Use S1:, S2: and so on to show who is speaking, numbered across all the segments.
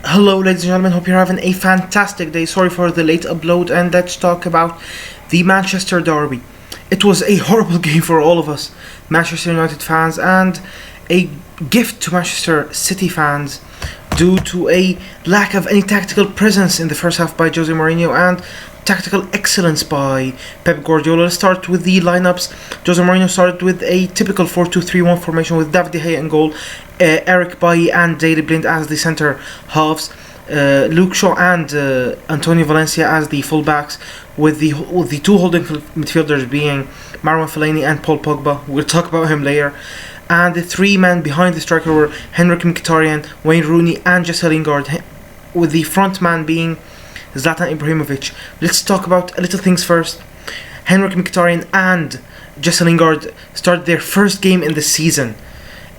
S1: Hello, ladies and gentlemen. Hope you're having a fantastic day. Sorry for the late upload, and let's talk about the Manchester derby. It was a horrible game for all of us, Manchester United fans, and a gift to Manchester City fans due to a lack of any tactical presence in the first half by Jose Mourinho and tactical excellence by Pep Guardiola. Let's start with the lineups. Jose Mourinho started with a typical 4-2-3-1 formation with David De Gea in goal, Eric Bailly and Daley Blind as the centre halves, Luke Shaw and Antonio Valencia as the fullbacks, with the two holding midfielders being Marwan Fellaini and Paul Pogba. We'll talk about him later. And the three men behind the striker were Henrik Mkhitaryan, Wayne Rooney and Jesse Lingard, with the front man being Zlatan Ibrahimovic. Let's talk about little things first. Henrik Mkhitaryan and Jesse Lingard started their first game in the season.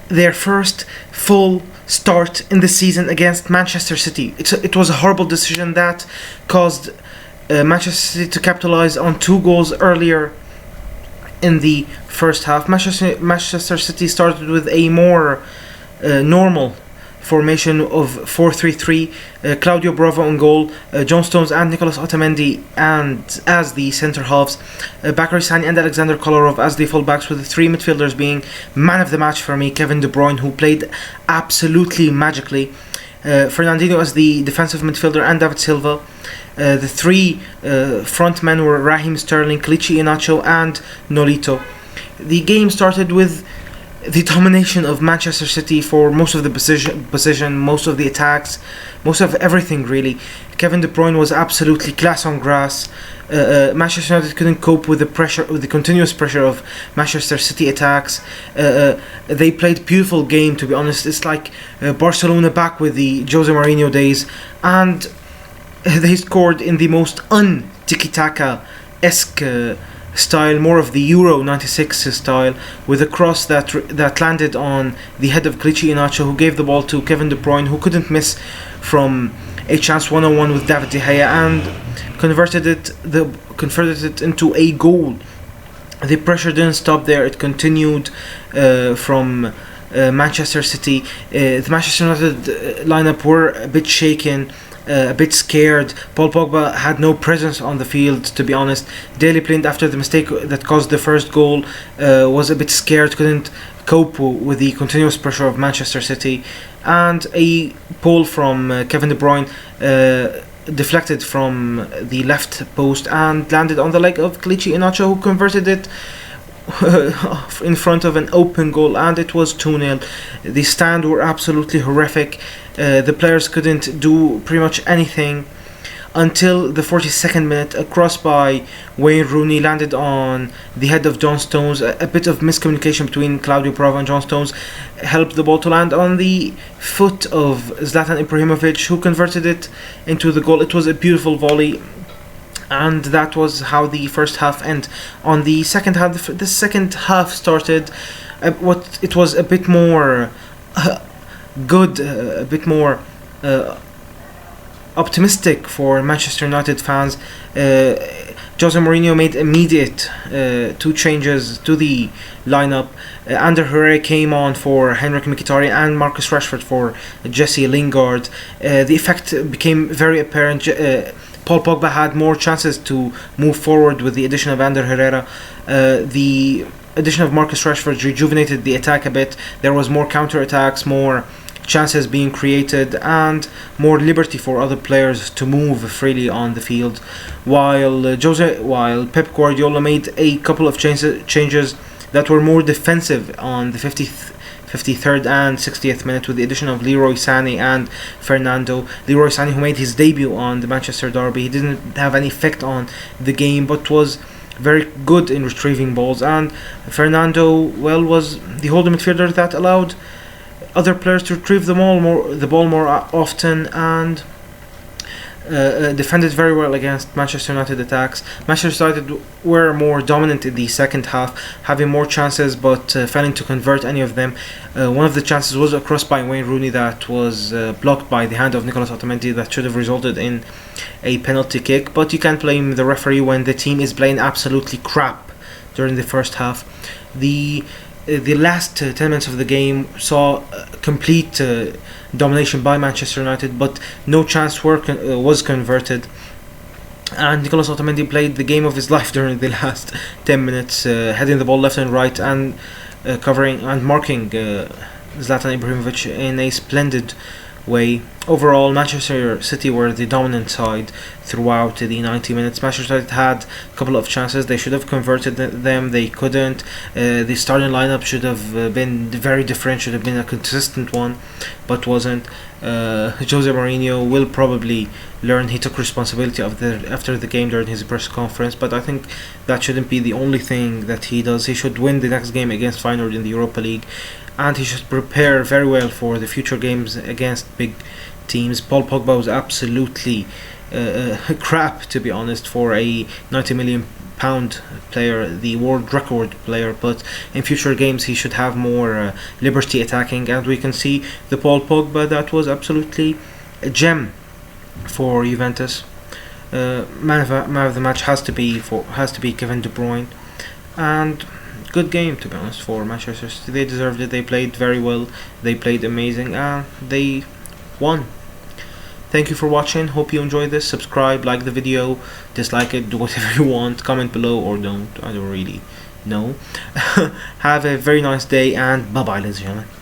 S1: Their first full start in the season against Manchester City. It was a horrible decision that caused Manchester City to capitalise on 2 goals earlier in the first half. Manchester City started with a more normal formation of 4-3-3, Claudio Bravo on goal, John Stones and Nicolas Otamendi and as the centre halves, Bakary Sani and Alexander Kolarov as the fullbacks, with the 3 midfielders being man of the match for me, Kevin De Bruyne, who played absolutely magically, Fernandinho as the defensive midfielder and David Silva. The 3 front men were Raheem Sterling, Kelechi Iheanacho and Nolito. The game started with the domination of Manchester City for most of the possession, most of the attacks, most of everything really. Kevin De Bruyne was absolutely class on grass. Manchester United couldn't cope with the pressure, with the continuous pressure of Manchester City attacks. They played beautiful game, to be honest. It's like Barcelona back with the Jose Mourinho days, and they scored in the most un-tiki-taka-esque style, more of the Euro 96 style, with a cross that landed on the head of Kelechi Iheanacho, who gave the ball to Kevin De Bruyne, who couldn't miss from a chance one-on-one with David De Gea and converted it into a goal. The pressure didn't stop there; it continued from Manchester City. The Manchester United lineup were a bit shaken, a bit scared. Paul Pogba had no presence on the field, to be honest. Daley Blind, after the mistake that caused the first goal, was a bit scared, couldn't cope with the continuous pressure of Manchester City. And a ball from Kevin De Bruyne deflected from the left post and landed on the leg of Kelechi Iheanacho, who converted it in front of an open goal, and it was 2-0. The stand were absolutely horrific. The players couldn't do pretty much anything until the 42nd minute. A cross by Wayne Rooney landed on the head of John Stones. A bit of miscommunication between Claudio Bravo and John Stones helped the ball to land on the foot of Zlatan Ibrahimovic, who converted it into the goal. It was a beautiful volley, and that was how the first half ended. On the second half, the second half started. It was a bit more good, a bit more optimistic for Manchester United fans. Jose Mourinho made immediate 2 changes to the lineup. Ander Herrera came on for Henrik Mkhitaryan and Marcus Rashford for Jesse Lingard. The effect became very apparent. Paul Pogba had more chances to move forward with the addition of Ander Herrera. The addition of Marcus Rashford rejuvenated the attack a bit. There was more counter-attacks, more chances being created, and more liberty for other players to move freely on the field. While Pep Guardiola made a couple of changes that were more defensive on the 53rd and 60th minute, with the addition of Leroy Sané and Fernando. Leroy Sané, who made his debut on the Manchester derby, he didn't have any effect on the game, but was very good in retrieving balls. And Fernando, was the holding midfielder that allowed other players to retrieve the ball more often, and defended very well against Manchester United attacks. Manchester United were more dominant in the second half, having more chances but failing to convert any of them. One of the chances was a cross by Wayne Rooney that was blocked by the hand of Nicolas Otamendi, that should have resulted in a penalty kick, but you can't blame the referee when the team is playing absolutely crap during the first half. The The last 10 minutes of the game saw complete domination by Manchester United, but no chance was converted. And Nicolas Otamendi played the game of his life during the last 10 minutes, heading the ball left and right, and covering and marking Zlatan Ibrahimovic in a splendid way. Overall, Manchester City were the dominant side throughout the 90 minutes. Manchester United had a couple of chances. They should have converted them. They couldn't. The starting lineup should have been very different. Should have been a consistent one, but wasn't. Jose Mourinho will probably learn. He took responsibility after the game during his press conference, but I think that shouldn't be the only thing that he does. He should win the next game against Feyenoord in the Europa League, and he should prepare very well for the future games against big teams. Paul Pogba was absolutely crap, to be honest, for a £90 million player, the world record player, but in future games he should have more liberty attacking, and we can see the Paul Pogba that was absolutely a gem for Juventus. Man of the match has to be Kevin De Bruyne, and good game, to be honest, for Manchester City. They deserved it. They played very well. They played amazing, and they won. Thank you for watching. Hope you enjoyed this. Subscribe, like the video, dislike it, do whatever you want. Comment below or don't. I don't really know. Have a very nice day, and bye bye, ladies and gentlemen.